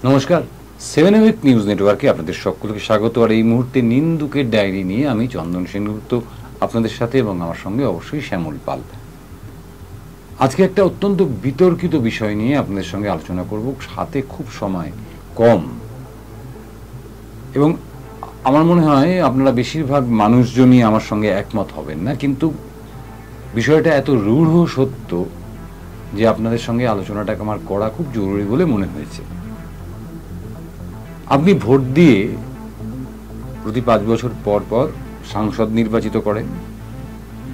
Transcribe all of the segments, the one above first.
নমস্কার, 7 নিউজ নেটওয়ার্কে আপনাদের সকলকে স্বাগত। আর এই মুহূর্তে নিন্দুকের ডায়েরি নিয়ে আমি চন্দন সেনগুপ্ত আপনাদের সাথে, এবং আমার সঙ্গে অবশ্যই শ্যামল পাল। আজকে একটা অত্যন্ত বিতর্কিত বিষয় নিয়ে আপনাদের সঙ্গে আলোচনা করব। হাতে খুব সময় কম, এবং আমার মনে হয় আপনারা বেশিরভাগ মানুষজনই আমার সঙ্গে একমত হবেন না, কিন্তু বিষয়টা এত রূঢ় সত্য যে আপনাদের সঙ্গে আলোচনাটাকে আমার করা খুব জরুরি বলে মনে হয়েছে। আপনি ভোট দিয়ে প্রতি 5 বছর পর পর সাংসদ নির্বাচিত করেন,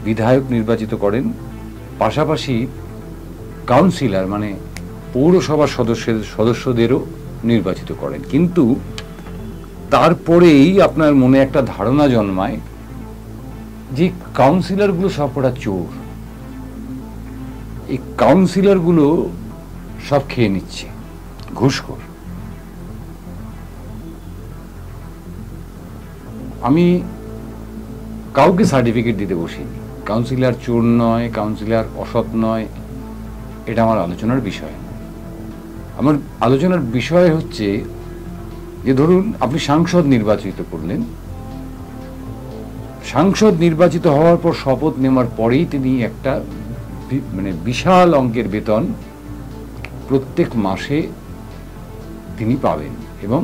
বিধায়ক নির্বাচিত করেন, পাশাপাশি কাউন্সিলর মানে পৌরসভার সদস্যদেরও নির্বাচিত করেন। কিন্তু তারপরেই আপনার মনে একটা ধারণা জন্মায় যে কাউন্সিলরগুলো সবকটা চোর, এই কাউন্সিলরগুলো সব খেয়ে নিচ্ছে, ঘুষখোর। আমি কাউকে সার্টিফিকেট দিতে বসিনি। কাউন্সিলর চোর নয়, কাউন্সিলর অসৎ নয়, এটা আমার আলোচনার বিষয়। আমার আলোচনার বিষয় হচ্ছে যে ধরুন আপনি সাংসদ নির্বাচিত করলেন, সাংসদ নির্বাচিত হওয়ার পর শপথ নেওয়ার পরেই তিনি একটা বিশাল অঙ্কের বেতন প্রত্যেক মাসে তিনি পাবেন, এবং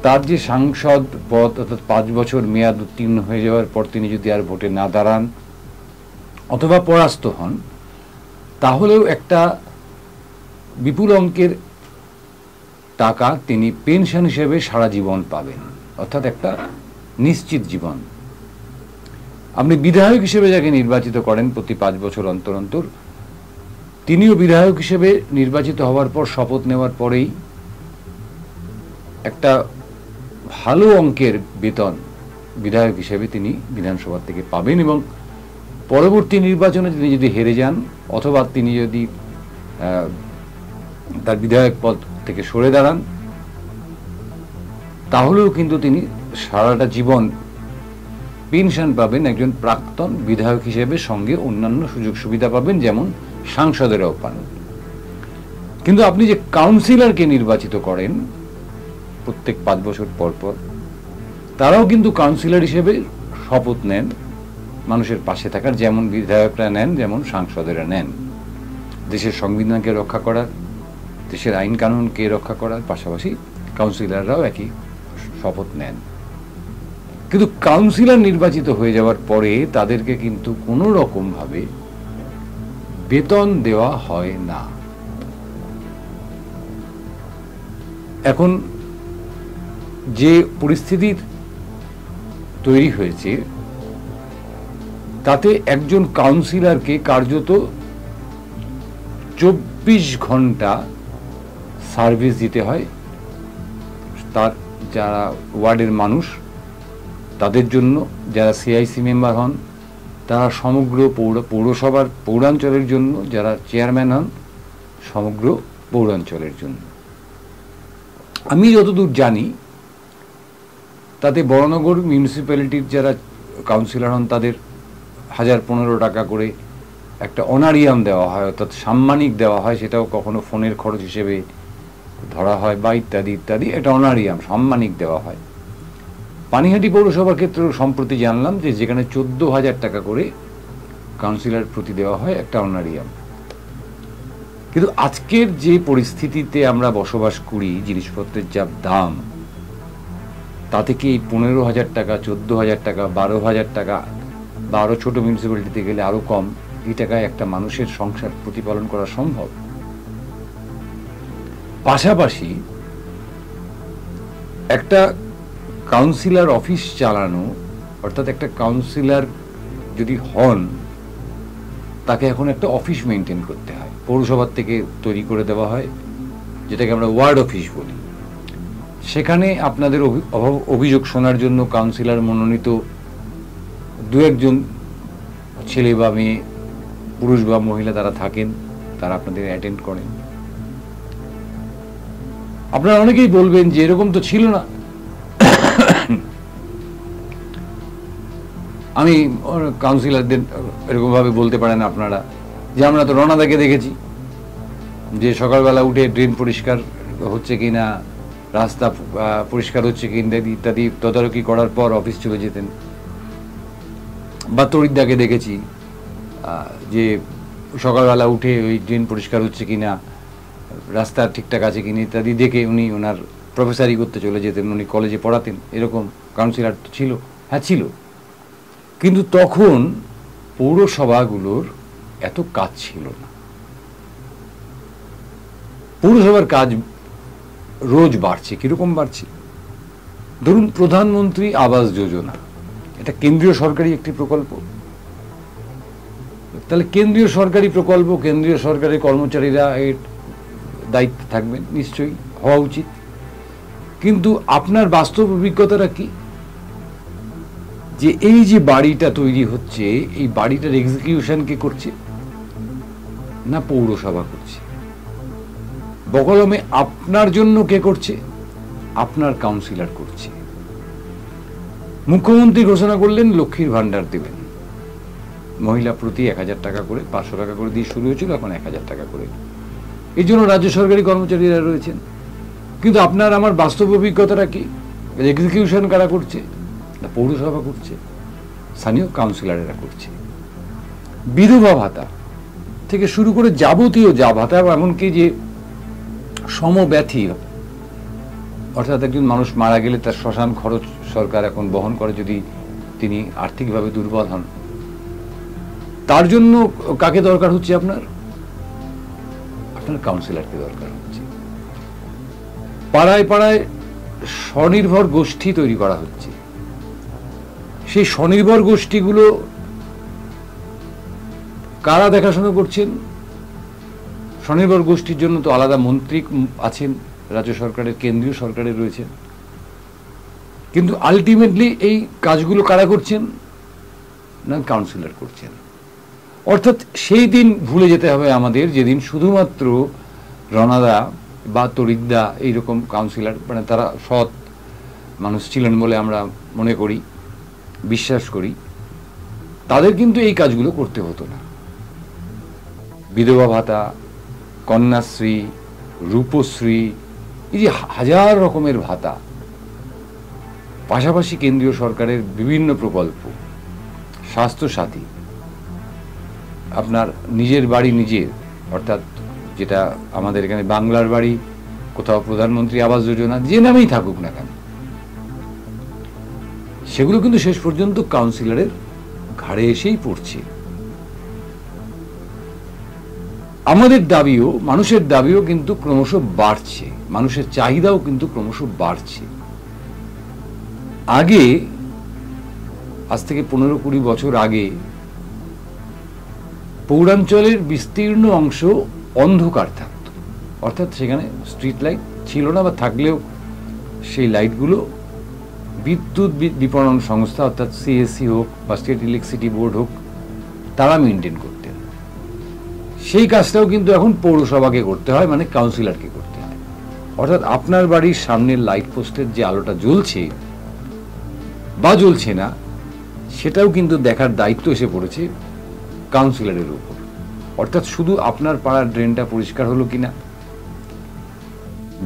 তার যে সাংসদ পদ অর্থাৎ 5 বছর মেয়াদ উত্তীর্ণ হয়ে যাওয়ার পর তিনি যদি আর ভোটে না দাঁড়ান অথবা পরাস্ত হন, তাহলেও একটা বিপুল অঙ্কের টাকা তিনি পেনশন হিসেবে সারা জীবন পাবেন, অর্থাৎ একটা নিশ্চিত জীবন। আপনি বিধায়ক হিসেবে যাকে নির্বাচিত করেন প্রতি 5 বছর অন্তর অন্তর, তিনিও বিধায়ক হিসেবে নির্বাচিত হওয়ার পর শপথ নেওয়ার পরেই একটা ভালো অঙ্কের বেতন বিধায়ক হিসেবে তিনি বিধানসভা থেকে পাবেন, এবং পরবর্তী নির্বাচনে তিনি যদি হেরে যান অথবা তিনি যদি তার বিধায়ক পদ থেকে সরে দাঁড়ান, তাহলেও কিন্তু তিনি সারাটা জীবন পেনশন পাবেন একজন প্রাক্তন বিধায়ক হিসেবে, সঙ্গে অন্যান্য সুযোগ সুবিধা পাবেন যেমন সাংসদেরাও পান। কিন্তু আপনি যে কাউন্সিলরকে নির্বাচিত করেন প্রত্যেক 5 বছর পর পর, তারাও কিন্তু কাউন্সিলর হিসেবে শপথ নেন মানুষের পাশে থাকার, যেমন বিধায়করা নেন, যেমন সাংসদেরা নেন, দেশের সংবিধানকে রক্ষা করার, দেশের আইন কানুনকে রক্ষা করার পাশাপাশি কাউন্সিলররাও একই শপথ নেন। কিন্তু কাউন্সিলর নির্বাচিত হয়ে যাওয়ার পরে তাদেরকে কিন্তু কোনো রকমভাবে বেতন দেওয়া হয় না। এখন যে পরিস্থিতির তৈরি হয়েছে তাতে একজন কাউন্সিলরকে কার্যত 24 ঘন্টা সার্ভিস দিতে হয় তার যারা ওয়ার্ডের মানুষ তাদের জন্য, যারা সিআইসি মেম্বার হন তারা সমগ্র পৌরসভার পৌরাঞ্চলের জন্য, যারা চেয়ারম্যান হন সমগ্র পৌরাঞ্চলের জন্য। আমি যতদূর জানি তাতে বড়নগর মিউনিসিপ্যালিটির যারা কাউন্সিলর হন তাদের 1015 টাকা করে একটা অনারিয়াম দেওয়া হয়, অর্থাৎ সাম্মানিক দেওয়া হয়, সেটাও কখনো ফোনের খরচ হিসেবে ধরা হয় বা ইত্যাদি ইত্যাদি, একটা অনারিয়াম সাম্মানিক দেওয়া হয়। পানিহাটি পৌরসভার ক্ষেত্রেও সম্প্রতি জানলাম যে যেখানে 14,000 টাকা করে কাউন্সিলর প্রতি দেওয়া হয় একটা অনারিয়াম। কিন্তু আজকের যে পরিস্থিতিতে আমরা বসবাস করি, জিনিসপত্রের যা দাম, তাতে কি 15,000 টাকা, 14,000 টাকা, 12,000 টাকা বা আরও ছোটো মিউনিসিপ্যালিটিতে গেলে আরও কম, এই টাকায় একটা মানুষের সংসার প্রতিপালন করা সম্ভব? পাশাপাশি একটা কাউন্সিলর অফিস চালানো, অর্থাৎ একটা কাউন্সিলর যদি হন তাকে এখন একটা অফিস মেনটেন করতে হয়, পৌরসভার থেকে তৈরি করে দেওয়া হয়, যেটাকে আমরা ওয়ার্ড অফিস বলি। সেখানে আপনাদের অভিযোগ শোনার জন্য কাউন্সিলর মনোনীত 2-1 ছেলে বা মেয়ে, পুরুষ বা মহিলা তারা থাকেন, তারা আপনাদের অ্যাটেন্ড করেন। আপনারা অনেকেই বলবেন যে এরকম তো ছিল না। আমি কাউন্সিলরদের এরকমভাবে বলতে পারেন আপনারা যে আমরা তো রণাদাকে দেখেছি, যে সকালবেলা উঠে ড্রেন পরিষ্কার হচ্ছে কিনা, রাস্তা পরিষ্কার হচ্ছে কি ইত্যাদি ইত্যাদি তদারকি করার পর অফিস চলে যেতেন। বা তরিদ্দাকে দেখেছি যে সকালবেলা উঠে ওই ড্রেন পরিষ্কার হচ্ছে কিনা, রাস্তা ঠিকঠাক আছে কিনা ইত্যাদি দেখে উনি ওনার প্রফেসরি করতে চলে যেতেন, উনি কলেজে পড়াতেন। এরকম কাউন্সিলর তো ছিল, হ্যাঁ ছিল। কিন্তু তখন পৌরসভাগুলোর এত কাজ ছিল না। পৌরসভার কাজ রোজ বাড়ছে। কিরকম বাড়ছে? ধরুন প্রধানমন্ত্রী আবাস যোজনা, এটা কেন্দ্রীয় সরকারি একটি প্রকল্প। তাহলে কেন্দ্রীয় সরকারি প্রকল্প, কেন্দ্রীয় সরকারি কর্মচারীরা এর দায়িত্বে থাকবেন, নিশ্চয়ই হওয়া উচিত। কিন্তু আপনার বাস্তব অভিজ্ঞতাটা কি, যে এই যে বাড়িটা তৈরি হচ্ছে, এই বাড়িটার এক্সিকিউশন কে করছে? না পৌরসভা করছে। বকলমে আপনার জন্য কে করছে? আপনার কাউন্সিলর করছে। মুখ্যমন্ত্রী ঘোষণা করলেন লক্ষ্মীর ভান্ডার দেবেন, মহিলা প্রতি 1000 টাকা করে, 500 টাকা করে দিয়ে শুরু হয়েছিল, এখন 1000 টাকা করে। এই জন্য রাজ্য সরকারি কর্মচারীরা রয়েছেন। কিন্তু আপনার আমার বাস্তব অভিজ্ঞতাটা কি? এক্সিকিউশন কারা করছে? না পৌরসভা করছে, স্থানীয় কাউন্সিলরেরা করছে। বিধবা ভাতা থেকে শুরু করে যাবতীয় যা ভাতা, এমনকি যে সমব্যথী, অর্থাৎ একজন মানুষ মারা গেলে তার শ্মশান খরচ সরকার এখন বহন করে যদি তিনি আর্থিকভাবে দুর্বল হন, তার জন্য কাকে দরকার হচ্ছে? আপনার কাউন্সিলরকে দরকার হচ্ছে। পাড়ায় পাড়ায় স্বনির্ভর গোষ্ঠী তৈরি করা হচ্ছে। সেই স্বনির্ভর গোষ্ঠীগুলো কারা দেখাশোনা করছেন? স্বনির্ভর গোষ্ঠীর জন্য তো আলাদা মন্ত্রী আছেন, রাজ্য সরকারের, কেন্দ্রীয় সরকারের রয়েছেন। কিন্তু আলটিমেটলি এই কাজগুলো কারা করছেন? না কাউন্সিলর করছেন। অর্থাৎ সেই দিন ভুলে যেতে হবে আমাদের, যেদিন শুধুমাত্র রণাদা বা তরিদ্দা এইরকম কাউন্সিলর, মানে তারা সৎ মানুষ ছিলেন বলে আমরা মনে করি, বিশ্বাস করি, তাদের কিন্তু এই কাজগুলো করতে হতো না। বিধবা ভাতা, কন্যাশ্রী, রূপশ্রী, এই যে হাজার রকমের ভাতা, পাশাপাশি কেন্দ্রীয় সরকারের বিভিন্ন প্রকল্প, স্বাস্থ্যসাথী, আপনার নিজের বাড়ি নিজের, অর্থাৎ যেটা আমাদের এখানে বাংলার বাড়ি, কোথাও প্রধানমন্ত্রী আবাস যোজনা, যে নামেই থাকুক না কেন, সেগুলো কিন্তু শেষ পর্যন্ত কাউন্সিলরের ঘাড়ে এসেই পড়ছে। আমাদের দাবিও, মানুষের দাবিও কিন্তু ক্রমশ বাড়ছে, মানুষের চাহিদাও কিন্তু ক্রমশ বাড়ছে। আগে, আজ থেকে 15-20 বছর আগে, পৌরাঞ্চলের বিস্তীর্ণ অংশ অন্ধকার থাকত, অর্থাৎ সেখানে স্ট্রিট লাইট ছিল না, বা থাকলেও সেই লাইটগুলো বিদ্যুৎ বিপণন সংস্থা, অর্থাৎ সিএসসি হোক বা স্টেট ইলেকট্রিসিটি বোর্ড হোক, তারা মেনটেন করতেন। সেই কাজটাও কিন্তু এখন পৌরসভাকে করতে হয়, মানে কাউন্সিলরকে করতে হয়। অর্থাৎ আপনার বাড়ির সামনের লাইট পোস্টের যে আলোটা জ্বলছে বা জ্বলছে না, সেটাও কিন্তু দেখার দায়িত্ব এসে পড়েছে কাউন্সিলরের উপর। অর্থাৎ শুধু আপনার পাড়ার ড্রেনটা পরিষ্কার হলো কিনা,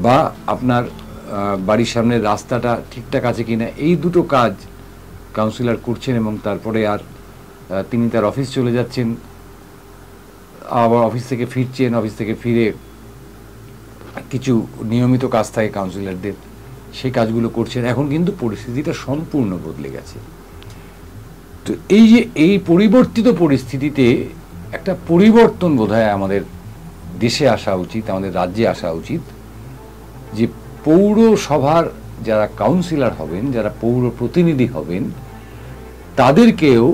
বা আপনার বাড়ির সামনের রাস্তাটা ঠিকঠাক আছে কিনা, এই দুটো কাজ কাউন্সিলর করছেন, এবং তারপরে আর তিনি তার অফিস চলে যাচ্ছেন, আবার অফিস থেকে ফিরছেন, অফিস থেকে ফিরে কিছু নিয়মিত কাজ থাকে কাউন্সিলরদের, সেই কাজগুলো করছেন। এখন কিন্তু পরিস্থিতিটা সম্পূর্ণ বদলে গেছে। তো এই যে এই পরিবর্তিত পরিস্থিতিতে একটা পরিবর্তন বোধহয় আমাদের দেশে আসা উচিত, আমাদের রাজ্যে আসা উচিত, যে পৌরসভার যারা কাউন্সিলর হবেন, যারা পৌর প্রতিনিধি হবেন, তাদেরকেও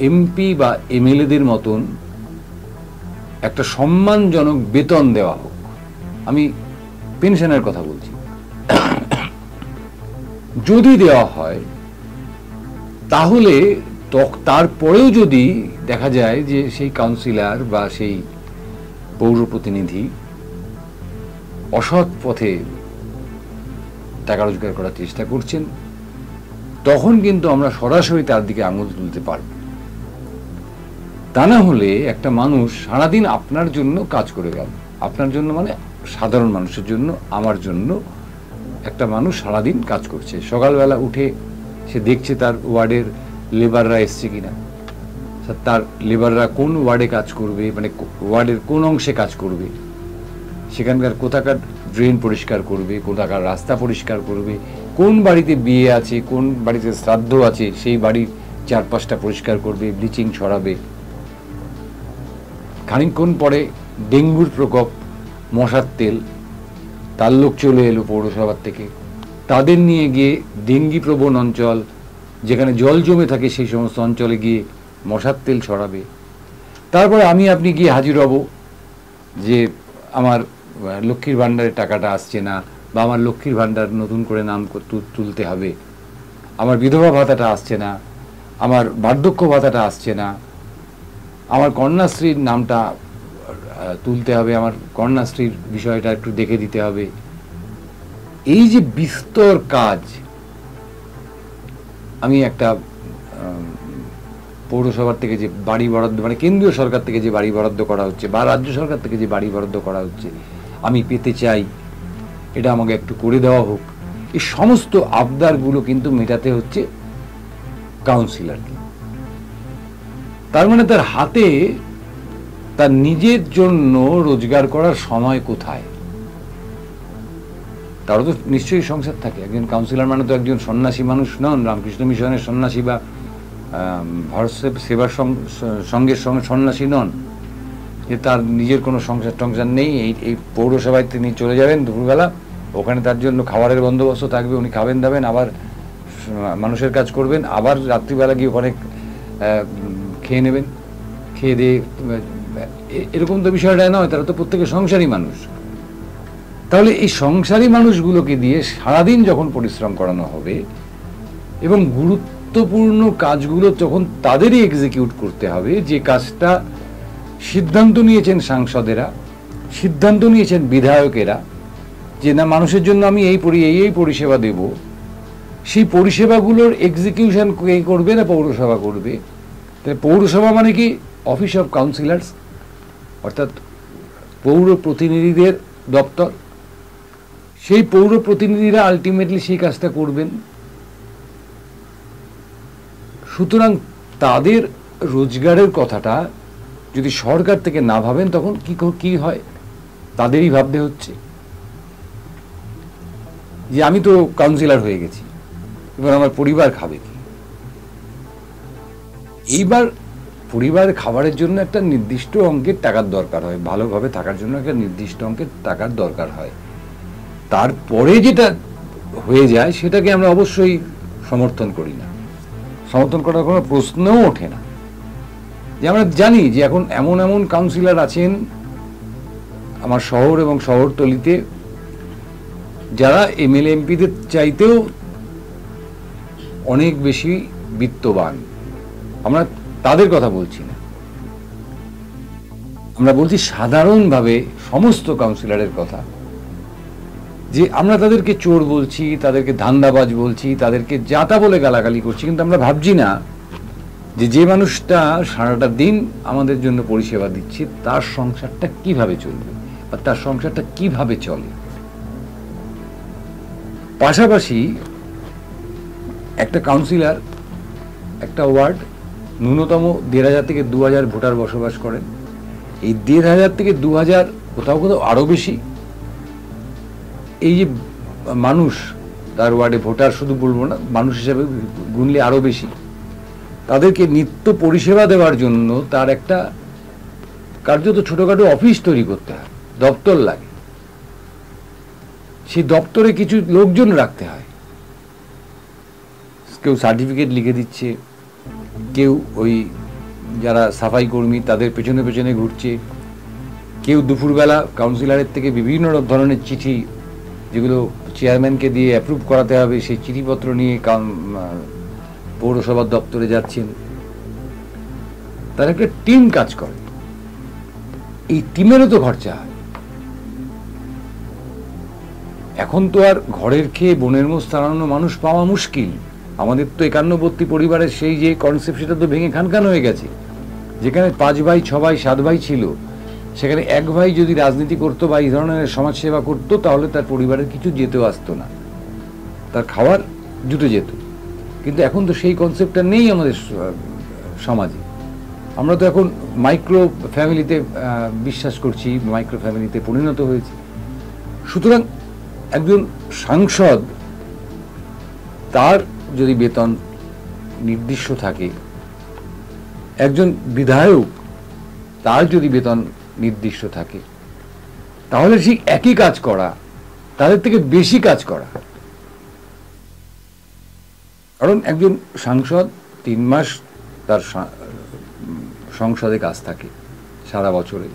এমপি বা এমএলএদের মতন একটা সম্মানজনক বেতন দেওয়া হোক। আমি পেনশনের কথা বলছি। যদি দেওয়া হয়, তাহলে তারপরেও যদি দেখা যায় যে সেই কাউন্সিলর বা সেই পৌর প্রতিনিধি অসৎ পথে টাকা রোজগার করার চেষ্টা করছেন, তখন কিন্তু আমরা সরাসরি তার দিকে আঙুল তুলতে পারব। তা না হলে একটা মানুষ সারাদিন আপনার জন্য কাজ করে গেল, আপনার জন্য মানে সাধারণ মানুষের জন্য, আমার জন্য। একটা মানুষ সারাদিন কাজ করছে, সকালবেলা উঠে সে দেখছে তার ওয়ার্ডের লেবাররা এসছে কিনা, তার লেবাররা কোন ওয়ার্ডে কাজ করবে, মানে ওয়ার্ডের কোন অংশে কাজ করবে, সেখানকার কোথাকার ড্রেন পরিষ্কার করবে, কোথাকার রাস্তা পরিষ্কার করবে, কোন বাড়িতে বিয়ে আছে, কোন বাড়িতে শ্রাদ্ধ আছে, সেই বাড়ির চারপাশটা পরিষ্কার করবে, ব্লিচিং ছড়াবে। খানিকক্ষণ পরে ডেঙ্গুর প্রকোপ, মশার তেল, তার লোক চলে এলো পৌরসভার থেকে, তাদের নিয়ে গিয়ে ডেঙ্গি প্রবণ অঞ্চল যেখানে জল জমে থাকে সেই সমস্ত অঞ্চলে গিয়ে মশার তেল ছড়াবে। তারপরে আমি আপনি গিয়ে হাজির হব যে আমার লক্ষ্মীর ভাণ্ডারের টাকাটা আসছে না, বা আমার লক্ষ্মীর ভাণ্ডার নতুন করে নাম তুলতে হবে, আমার বিধবা ভাতাটা আসছে না, আমার বার্ধক্য ভাতাটা আসছে না, আমার কন্যাশ্রীর নামটা তুলতে হবে, আমার কন্যাশ্রীর বিষয়টা একটু দেখে দিতে হবে। এই যে বিস্তর কাজ, আমি একটা পৌরসভার থেকে যে বাড়ি বরাদ্দ, মানে কেন্দ্রীয় সরকার থেকে যে বাড়ি বরাদ্দ করা হচ্ছে বা রাজ্য সরকার থেকে যে বাড়ি বরাদ্দ করা হচ্ছে, আমি পেতে চাই, এটা আমাকে একটু করে দেওয়া হোক। এই সমস্ত আবদারগুলো কিন্তু মেটাতে হচ্ছে কাউন্সিলরকে। তার মানে তার হাতে তার নিজের জন্য রোজগার করার সময় কোথায়? তারও তো নিশ্চয়ই সংসার থাকে। একজন কাউন্সিলর মানে তো একজন সন্ন্যাসী মানুষ নন, রামকৃষ্ণ মিশনের সন্ন্যাসী বা ভারত সেবার সঙ্গের সঙ্গে সন্ন্যাসী নন, যে তার নিজের কোনো সংসার টংসার নেই। এই পৌরসভায় তিনি চলে যাবেন দুপুরবেলা, ওখানে তার জন্য খাবারের বন্দোবস্ত থাকবে, উনি খাবেন দাবেন, আবার মানুষের কাজ করবেন, আবার রাত্রিবেলা গিয়ে ওখানে খেয়ে নেবেন, খেয়ে দিয়ে, এরকম তো বিষয়টা নয়। তারা তো প্রত্যেকে সংসারী মানুষ। তাহলে এই সংসারী মানুষগুলোকে দিয়ে সারাদিন যখন পরিশ্রম করানো হবে এবং গুরুত্বপূর্ণ কাজগুলো যখন তাদেরই এক্সিকিউট করতে হবে, যে কাজটা সিদ্ধান্ত নিয়েছেন সাংসদেরা, সিদ্ধান্ত নিয়েছেন বিধায়কেরা, যে না মানুষের জন্য আমি এই পরিষেবা দেব, সেই পরিষেবাগুলোর এক্সিকিউশন কে করবে? না পৌরসভা করবে। তাহলে পৌরসভা মানে কি? অফিস অফ কাউন্সিলার্স, অর্থাৎ পৌর প্রতিনিধিদের দপ্তর। সেই পৌর প্রতিনিধিরা আলটিমেটলি সেই কাজটা করবেন। সুতরাং তাদের রোজগারের কথাটা যদি সরকার থেকে না ভাবেন, তখন কি হয়? তাদেরই ভাবতে হচ্ছে যে আমি তো কাউন্সিলর হয়ে গেছি, এবার আমার পরিবার খাবে কি? এইবার পরিবার খাবারের জন্য একটা নির্দিষ্ট অঙ্কের টাকার দরকার হয়, ভালোভাবে থাকার জন্য একটা নির্দিষ্ট অঙ্কের টাকার দরকার হয়। তারপরে যেটা হয়ে যায় সেটাকে আমরা অবশ্যই সমর্থন করি না, সমর্থন করার কোনো প্রশ্নও ওঠে না। যে আমরা জানি যে এখন এমন এমন কাউন্সিলর আছেন আমার শহর এবং শহরতলিতে, যারা এমএলএ এমপিদের চাইতেও অনেক বেশি বিত্তবান। আমরা তাদের কথা বলছি না, আমরা বলছি সাধারণভাবে সমস্ত কাউন্সিলরের কথা। যে আমরা তাদেরকে চোর বলছি, তাদেরকে ধান্দাবাজ বলছি, তাদেরকে যাতা বলে গালাগালি করছি, কিন্তু আমরা ভাবছি না যে মানুষটা সারাটা দিন আমাদের জন্য পরিষেবা দিচ্ছে তার সংসারটা কিভাবে চলবে বা তার সংসারটা কিভাবে চলে। পাশাপাশি একটা কাউন্সিলর, একটা ওয়ার্ড ন্যূনতম ১,৫০০ থেকে ২,০০০ ভোটার বসবাস করেন। এই ১,৫০০ থেকে ২,০০০, কোথাও কোথাও আরও বেশি, এই যে মানুষ তার ওয়ার্ডে ভোটার, শুধু বলবো না, মানুষ হিসাবে গুনলে আরও বেশি, তাদেরকে নিত্য পরিষেবা দেওয়ার জন্য তার একটা কার্যত ছোটোখাটো অফিস তৈরি করতে হয়, দপ্তর লাগে। সেই দপ্তরে কিছু লোকজন রাখতে হয়, কেউ সার্টিফিকেট লিখে দিচ্ছে, কেউ ওই যারা সাফাই কর্মী তাদের পেছনে পেছনে ঘুরছে, কেউ দুপুরবেলা কাউন্সিলরের থেকে বিভিন্ন ধরনের চিঠি, যেগুলো চেয়ারম্যানকে দিয়ে অ্যাপ্রুভ করাতে হবে, সেই চিঠিপত্র নিয়ে পৌরসভার দপ্তরে যাচ্ছেন। তারা একটা টিম কাজ করে, এই টিমেরও তো খরচা হয়। এখন তো আর ঘরের খেয়ে বনের মোষ তাড়ানো মানুষ পাওয়া মুশকিল। আমাদের তো ৫১ পরিবারের সেই যে কনসেপ্ট, সেটা তো ভেঙে খানখান হয়ে গেছে। যেখানে ৫ ভাই ৬ ভাই ৭ ভাই ছিল, সেখানে এক ভাই যদি রাজনীতি করতো বা এই ধরনের সমাজসেবা করতো, তাহলে তার পরিবারের কিছু যেতেও আসতো না, তার খাওয়ার জুটে যেত। কিন্তু এখন তো সেই কনসেপ্টটা নেই আমাদের সমাজে। আমরা তো এখন মাইক্রো ফ্যামিলিতে বিশ্বাস করছি, মাইক্রো ফ্যামিলিতে পরিণত হয়েছি। সুতরাং একজন সাংসদ, তার যদি বেতন নির্দিষ্ট থাকে, একজন বিধায়ক তার যদি বেতন নির্দিষ্ট থাকে, তাহলে সেই একই কাজ করা, তাদের থেকে বেশি কাজ করা। কারণ একজন সাংসদ 3 মাস তার সংসদে কাজ থাকে সারা বছরে,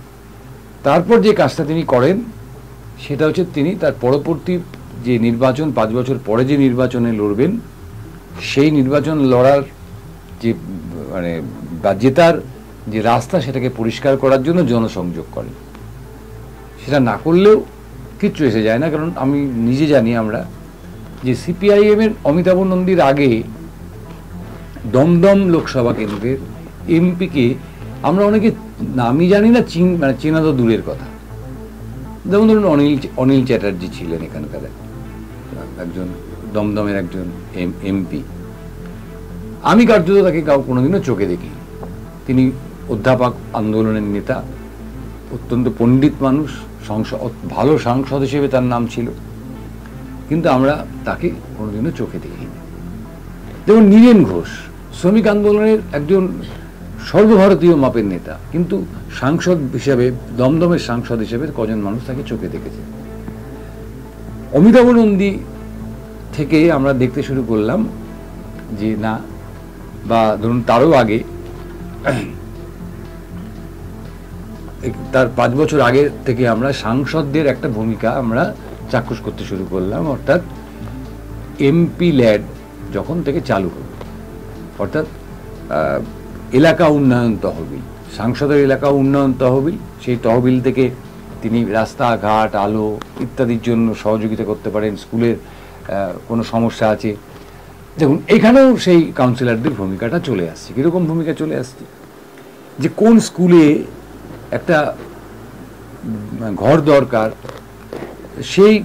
তারপর যে কাজটা তিনি করেন সেটা হচ্ছে তিনি তার পরবর্তী যে নির্বাচন, 5 বছর পরে যে নির্বাচনে লড়বেন, সেই নির্বাচন লড়ার যে মানে বা জেতার যে রাস্তা, সেটাকে পরিষ্কার করার জন্য জনসংযোগ করেন। সেটা না করলেও কিচ্ছু এসে যায় না। কারণ আমি নিজে জানি, আমরা যে সিপিআইএম এর অমিতাভ নন্দীর আগে দমদম লোকসভা কেন্দ্রের এমপিকে আমরা অনেকে নামই জানি না, মানে চেনা তো দূরের কথা। যেমন ধরুন অনিল চ্যাটার্জি ছিলেন এখানকার একজন দমদমের একজন এমপি। আমি কার্যত তাকে কোনোদিনও চোখে দেখি। তিনি অধ্যাপক আন্দোলনের নেতা, অত্যন্ত পণ্ডিত মানুষ, ভালো সাংসদ হিসেবে তার নাম ছিল, কিন্তু আমরা তাকে কোনোদিনও চোখে দেখি। যেমন নীরেন ঘোষ, শ্রমিক আন্দোলনের একজন সর্বভারতীয় মাপের নেতা, কিন্তু সাংসদ হিসেবে, দমদমের সাংসদ হিসেবে কজন মানুষ তাকে চোখে দেখেছে। অমিতাভ নন্দী থেকে আমরা দেখতে শুরু করলাম যে না, বা ধরুন তারও আগে, তার 5 বছর আগে থেকে আমরা সাংসদদের একটা ভূমিকা আমরা চাক্ষুষ করতে শুরু করলাম। অর্থাৎ এমপি ল্যাড যখন থেকে চালু হল, অর্থাৎ এলাকা উন্নয়ন তহবিল, সাংসদের এলাকা উন্নয়ন তহবিল, সেই তহবিল থেকে তিনি রাস্তাঘাট, আলো ইত্যাদির জন্য সহযোগিতা করতে পারেন। স্কুলের কোনো সমস্যা আছে, দেখুন এখানেও সেই কাউন্সিলরদের ভূমিকাটা চলে আসছে। কীরকম ভূমিকা চলে আসছে, যে কোন স্কুলে একটা ঘর দরকার, সেই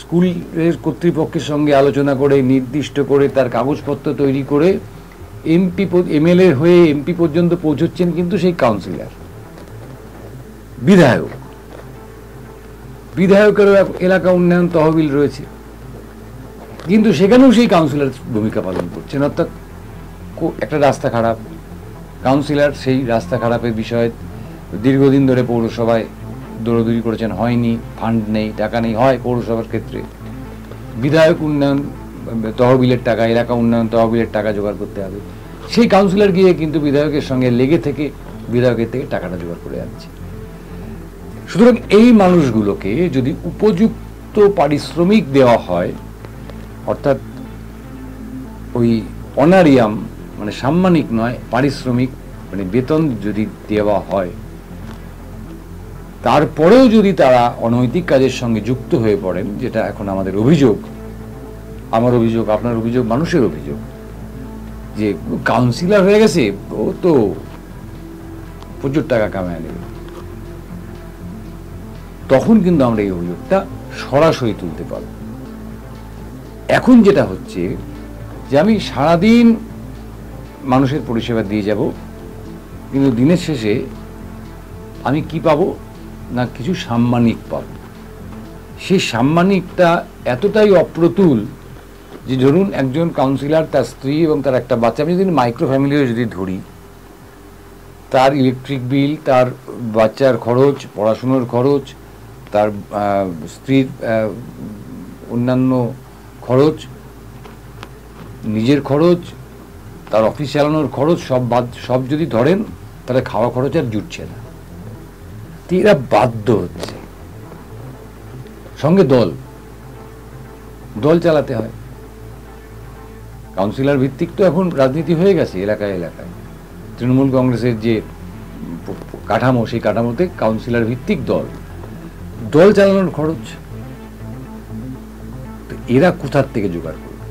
স্কুলের কর্তৃপক্ষের সঙ্গে আলোচনা করে, নির্দিষ্ট করে, তার কাগজপত্র তৈরি করে এমএলএ হয়ে এমপি পর্যন্ত পৌঁছচ্ছেন কিন্তু সেই কাউন্সিলর। বিধায়কেরও এলাকা উন্নয়ন তহবিল রয়েছে, কিন্তু সেখানেও সেই কাউন্সিলর ভূমিকা পালন করছেন। অর্থাৎ একটা রাস্তা খারাপ, কাউন্সিলর সেই রাস্তা খারাপের বিষয়ে দীর্ঘদিন ধরে পৌরসভায় দৌড়দৌড়ি করেছেন, হয়নি, ফান্ড নেই, টাকা নেই, হয় পৌরসভার ক্ষেত্রে বিধায়ক উন্নয়ন তহবিলের টাকা, এলাকা উন্নয়ন তহবিলের টাকা জোগাড় করতে হবে, সেই কাউন্সিলর গিয়ে কিন্তু বিধায়কের সঙ্গে লেগে থেকে বিধায়কের থেকে টাকাটা জোগাড় করে আনছে। সুতরাং এই মানুষগুলোকে যদি উপযুক্ত পারিশ্রমিক দেওয়া হয়, অর্থাৎ ওই অনারিয়াম মানে সাম্মানিক নয়, পারিশ্রমিক মানে বেতন যদি দেওয়া হয়, তারপরেও যদি তারা অনৈতিক কাজের সঙ্গে যুক্ত হয়ে পড়েন, যেটা এখন আমাদের অভিযোগ, আমার অভিযোগ, আপনার অভিযোগ, মানুষের অভিযোগ, যে কাউন্সিলর হয়ে গেছে, ও তো প্রচুর টাকা কামায় নেবে, তখন কিন্তু আমরা এই অভিযোগটা সরাসরি তুলতে পারব। এখন যেটা হচ্ছে যে আমি সারাদিন মানুষের পরিষেবা দিয়ে যাব, কিন্তু দিনের শেষে আমি কি পাবো না, কিছু সাম্মানিক পাবো। সেই সাম্মানিকটা এতটাই অপ্রতুল যে ধরুন একজন কাউন্সিলর, তার স্ত্রী এবং তার একটা বাচ্চা, আমি যদি মাইক্রো ফ্যামিলিও যদি ধরি, তার ইলেকট্রিক বিল, তার বাচ্চার খরচ, পড়াশুনোর খরচ, তার স্ত্রীর অন্যান্য খরচ, নিজের খরচ, তার অফিস চালানোর খরচ, সব যদি ধরেন, তাহলে খাওয়া খরচ আর জুটছে না। এরা বাধ্য হচ্ছে, সঙ্গে দল চালাতে হয়। কাউন্সিলর ভিত্তিক তো এখন রাজনীতি হয়ে গেছে এলাকায় এলাকায়। তৃণমূল কংগ্রেসের যে কাঠামো, সেই কাঠামোতে কাউন্সিলর ভিত্তিক দল চালানোর খরচ, এরা কোথার থেকে জোগাড় করবে?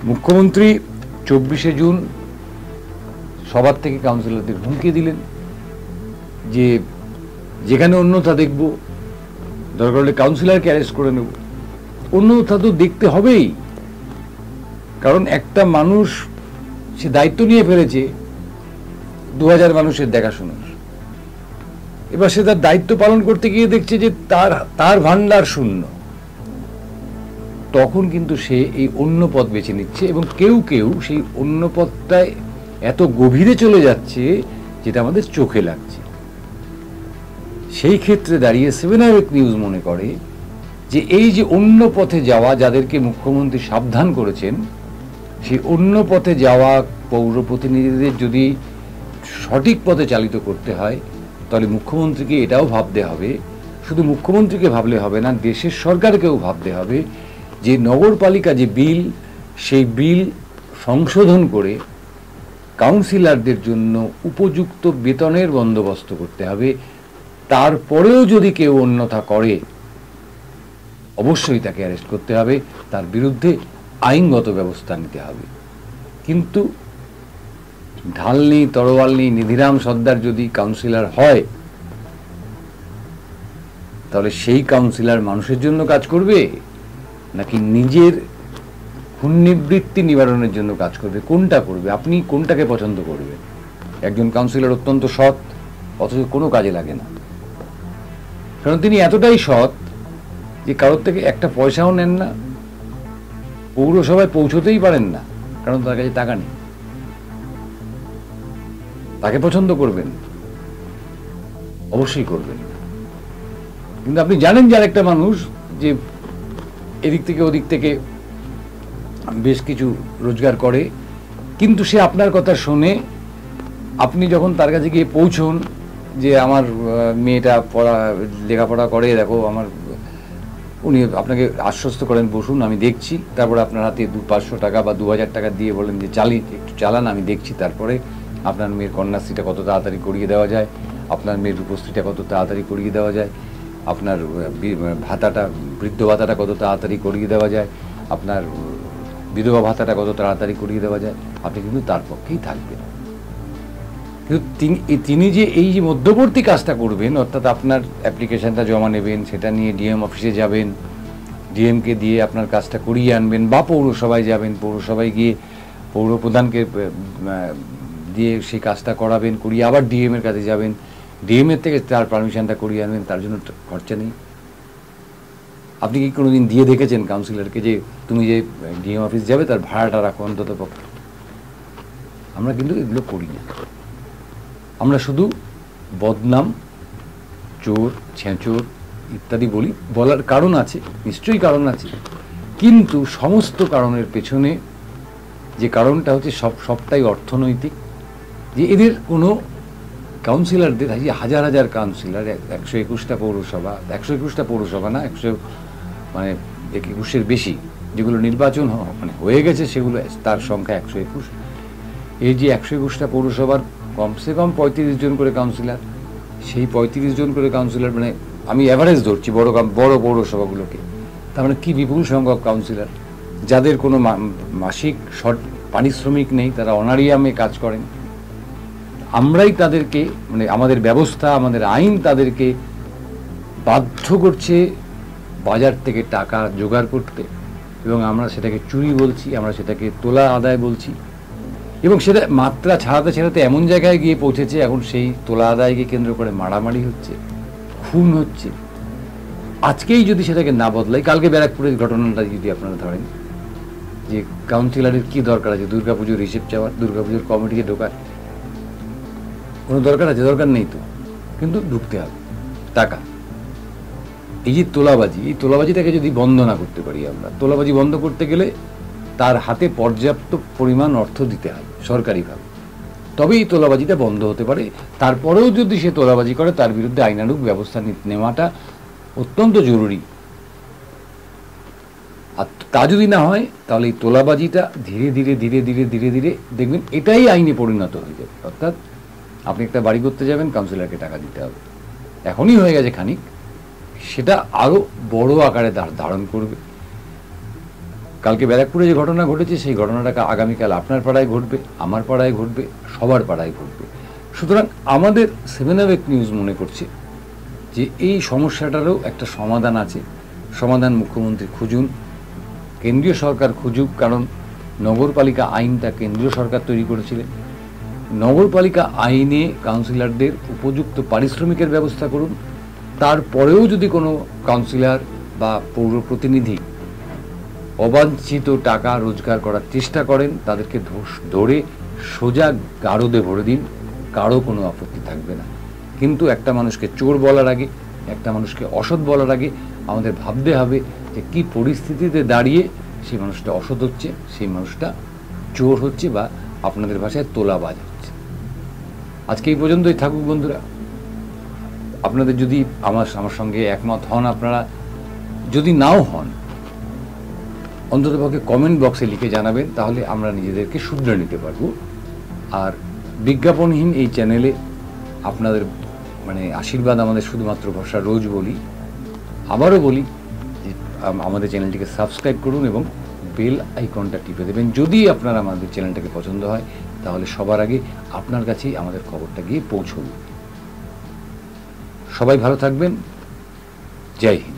মুখ্যমন্ত্রী 24শে জুন সবার থেকে কাউন্সিলরদের হুমকি দিলেন যে যেখানে অন্যথা দেখব, দরকার হলে কাউন্সিলরকে অ্যারেস্ট করে নেব, অন্যথা তো দেখতে হবেই। কারণ একটা মানুষ সে দায়িত্ব নিয়ে ফেলেছে 2000 মানুষের দেখাশোনার, এবার সে তার দায়িত্ব পালন করতে গিয়ে দেখছে যে তার ভান্ডার শূন্য, তখন কিন্তু সে এই অন্য পথ বেছে নিচ্ছে, এবং কেউ কেউ সেই অন্য পথটায় এত গভীরে চলে যাচ্ছে যেটা আমাদের চোখে লাগছে। সেই ক্ষেত্রে দাঁড়িয়ে 7 নিউজ মনে করে যে এই যে অন্য পথে যাওয়া, যাদেরকে মুখ্যমন্ত্রী সাবধান করেছেন, সেই অন্য পথে যাওয়া পৌর প্রতিনিধিদের যদি সঠিক পথে চালিত করতে হয়, তাহলে মুখ্যমন্ত্রীকে এটাও ভাবতে হবে, শুধু মুখ্যমন্ত্রীকে ভাবলে হবে না, দেশের সরকারকেও ভাবতে হবে যে নগরপালিকা যে বিল, সেই বিল সংশোধন করে কাউন্সিলরদের জন্য উপযুক্ত বেতনের বন্দোবস্ত করতে হবে। তারপরেও যদি কেউ অন্যথা করে, অবশ্যই তাকে অ্যারেস্ট করতে হবে, তার বিরুদ্ধে আইনগত ব্যবস্থা নিতে হবে। কিন্তু ঢাল নেই, তরোয়াল নেই, নিধিরাম সর্দার যদি কাউন্সিলর হয়, তাহলে সেই কাউন্সিলর মানুষের জন্য কাজ করবে নাকি নিজের পুণ্যবৃত্তি নিবারণের জন্য কাজ করবে? কোনটা করবে? আপনি কোনটাকে পছন্দ করবেন? একজন কাউন্সিলর অত্যন্ত সৎ, অথচ কোনো কাজে লাগে না, কারণ তিনি এতটাই সৎ যে কারোর থেকে একটা পয়সাও নেন না, পৌরসভায় পৌঁছতেই পারেন না, কারণ তার কাছে টাকা নেই। তাকে পছন্দ করবেন? অবশ্যই করবেন। কিন্তু আপনি জানেন যে আরেকটা মানুষ যে এদিক থেকে ওদিক থেকে বেশ কিছু রোজগার করে, কিন্তু সে আপনার কথা শোনে। আপনি যখন তার কাছে গিয়ে পৌঁছন যে আমার মেয়েটা লেখাপড়া করে, দেখো আমার, উনি আপনাকে আশ্বস্ত করেন বসুন আমি দেখছি, তারপরে আপনার হাতে 500 টাকা বা 2000 টাকা দিয়ে বলেন যে একটু চালান, আমি দেখছি, তারপরে আপনার মেয়ের কন্যাশ্রীটা কত তাড়াতাড়ি করিয়ে দেওয়া যায়, আপনার মেয়ের রূপশ্রীটা কত তাড়াতাড়ি করিয়ে দেওয়া যায়, আপনার ভাতাটা, বৃদ্ধ ভাতাটা কত তাড়াতাড়ি করিয়ে দেওয়া যায়, আপনার বিধবা ভাতাটা কত তাড়াতাড়ি করিয়ে দেওয়া যায়, আপনি কিন্তু তার পক্ষেই থাকবেন। কিন্তু তিনি যে এই যে মধ্যবর্তী কাজটা করবেন, অর্থাৎ আপনার অ্যাপ্লিকেশনটা জমা নেবেন, সেটা নিয়ে ডিএম অফিসে যাবেন, ডিএমকে দিয়ে আপনার কাজটা করিয়ে আনবেন, বা পৌরসভায় যাবেন, পৌরসভায় গিয়ে পৌর প্রধানকে দিয়ে সেই কাজটা করাবেন, করিয়ে আবার ডিএম এর কাছে যাবেন, ডিএম এর থেকে তার পারমিশনটা করিয়ে আনবেন, তার জন্য খরচা নেই। আপনি কি কোনোদিন দিয়ে দেখেছেন কাউন্সিলরকে যে তুমি যে ডিএম অফিস যাবে তার ভাড়াটা রাখো অন্তত পক্ষে? আমরা কিন্তু এগুলো করি না। আমরা শুধু বদনাম, চোর, ছেঁচোর ইত্যাদি বলি। বলার কারণ আছে, নিশ্চয়ই কারণ আছে, কিন্তু সমস্ত কারণের পেছনে যে কারণটা হচ্ছে সবটাই অর্থনৈতিক। যে এদের কোনো কাউন্সিলরদের, হাজার হাজার কাউন্সিলর, 121টা পৌরসভা, 121টা পৌরসভা না, 121-এর বেশি যেগুলো নির্বাচন হয়ে গেছে, সেগুলো তার সংখ্যা 121। এই যে 121টা পৌরসভার কমসে কম 35 জন করে কাউন্সিলর, সেই 35 জন করে কাউন্সিলর, আমি অ্যাভারেজ ধরছি বড় পৌরসভাগুলোকে, তার মানে কি বিপুল সংখ্যক কাউন্সিলর যাদের কোনো মাসিক পারিশ্রমিক নেই, তারা অনারিয়ামে কাজ করেন। আমরাই তাদেরকে, আমাদের ব্যবস্থা, আমাদের আইন তাদেরকে বাধ্য করছে বাজার থেকে টাকা জোগাড় করতে, এবং আমরা সেটাকে চুরি বলছি, আমরা সেটাকে তোলা আদায় বলছি, এবং সেটা মাত্রা ছাড়াতে এমন জায়গায় গিয়ে পৌঁছেছে এখন সেই তোলা আদায়কে কেন্দ্র করে মারামারি হচ্ছে, খুন হচ্ছে। আজকেই যদি সেটাকে না বদলাই, কালকে ব্যারাকপুরের ঘটনাটা যদি আপনারা ধরেন, যে কাউন্সিলরের কি দরকার আছে দুর্গাপুজোর হিসেব চাওয়ার, দুর্গাপুজোর কমিটিকে ঢোকার কোনো দরকার আছে? দরকার নেই তো, কিন্তু ঢুকতে হবে টাকা। এই যে তোলাবাজি, এই তোলাবাজিটাকে যদি বন্ধ না করতে পারি আমরা, তোলাবাজি বন্ধ করতে গেলে তার হাতে পর্যাপ্ত পরিমাণ অর্থ দিতে হবে সরকারিভাবে, তবেই এই তোলাবাজিটা বন্ধ হতে পারে। তারপরেও যদি সে তোলাবাজি করে, তার বিরুদ্ধে আইনানুগ ব্যবস্থা নেওয়াটা অত্যন্ত জরুরি। আর তা যদি না হয়, তাহলে এই তোলাবাজিটা ধীরে ধীরে ধীরে ধীরে ধীরে ধীরে দেখবেন এটাই আইনে পরিণত হয়ে যাবে। অর্থাৎ আপনি একটা বাড়ি করতে যাবেন, কাউন্সিলরকে টাকা দিতে হবে, এখনই হয়ে গেছে খানিক, সেটা আরো বড় আকারে ধারণ করবে। কালকে ব্যারাকপুরে যে ঘটনা ঘটেছে, সেই ঘটনাটা আগামীকাল আপনার পাড়ায় ঘটবে, আমার পাড়ায় ঘটবে, সবার পাড়ায় ঘটবে। সুতরাং আমাদের 7 আওয়ার নিউজ মনে করছে যে এই সমস্যাটারও একটা সমাধান আছে। সমাধান মুখ্যমন্ত্রী খুঁজুন, কেন্দ্রীয় সরকার খুঁজুক, কারণ নগরপালিকা আইনটা কেন্দ্রীয় সরকার তৈরি করেছিলেন। নগরপালিকা আইনে কাউন্সিলরদের উপযুক্ত পারিশ্রমিকের ব্যবস্থা করুন। তারপরেও যদি কোনো কাউন্সিলর বা পৌর প্রতিনিধি অবাঞ্ছিত টাকা রোজগার করার চেষ্টা করেন, তাদেরকে ধরে সোজা গারদে ভরে দিন, কারো কোনো আপত্তি থাকবে না। কিন্তু একটা মানুষকে চোর বলার আগে, একটা মানুষকে অসৎ বলার আগে আমাদের ভাবতে হবে যে কী পরিস্থিতিতে দাঁড়িয়ে সেই মানুষটা অসৎ হচ্ছে, সেই মানুষটা চোর হচ্ছে, বা আপনাদের ভাষায় তোলাবাজ হচ্ছে। আজকে এই পর্যন্তই থাকুক বন্ধুরা। আপনাদের যদি আমার সঙ্গে একমত হন, আপনারা যদি নাও হন, অন্ততপক্ষে কমেন্ট বক্সে লিখে জানাবেন, তাহলে আমরা নিজেদেরকে শুধরে নিতে পারবো। আর বিজ্ঞাপনহীন এই চ্যানেলে আপনাদের আশীর্বাদ আমাদের শুধুমাত্র ভরসা। রোজ বলি, আবারও বলি যে আমাদের চ্যানেলটিকে সাবস্ক্রাইব করুন এবং বেল আইকনটা টিপে দেবেন। যদি আপনার আমাদের চ্যানেলটাকে পছন্দ হয়, তাহলে সবার আগে আপনার কাছেই আমাদের খবরটা গিয়ে পৌঁছবে। সবাই ভালো থাকবেন। জয় হিন্দ।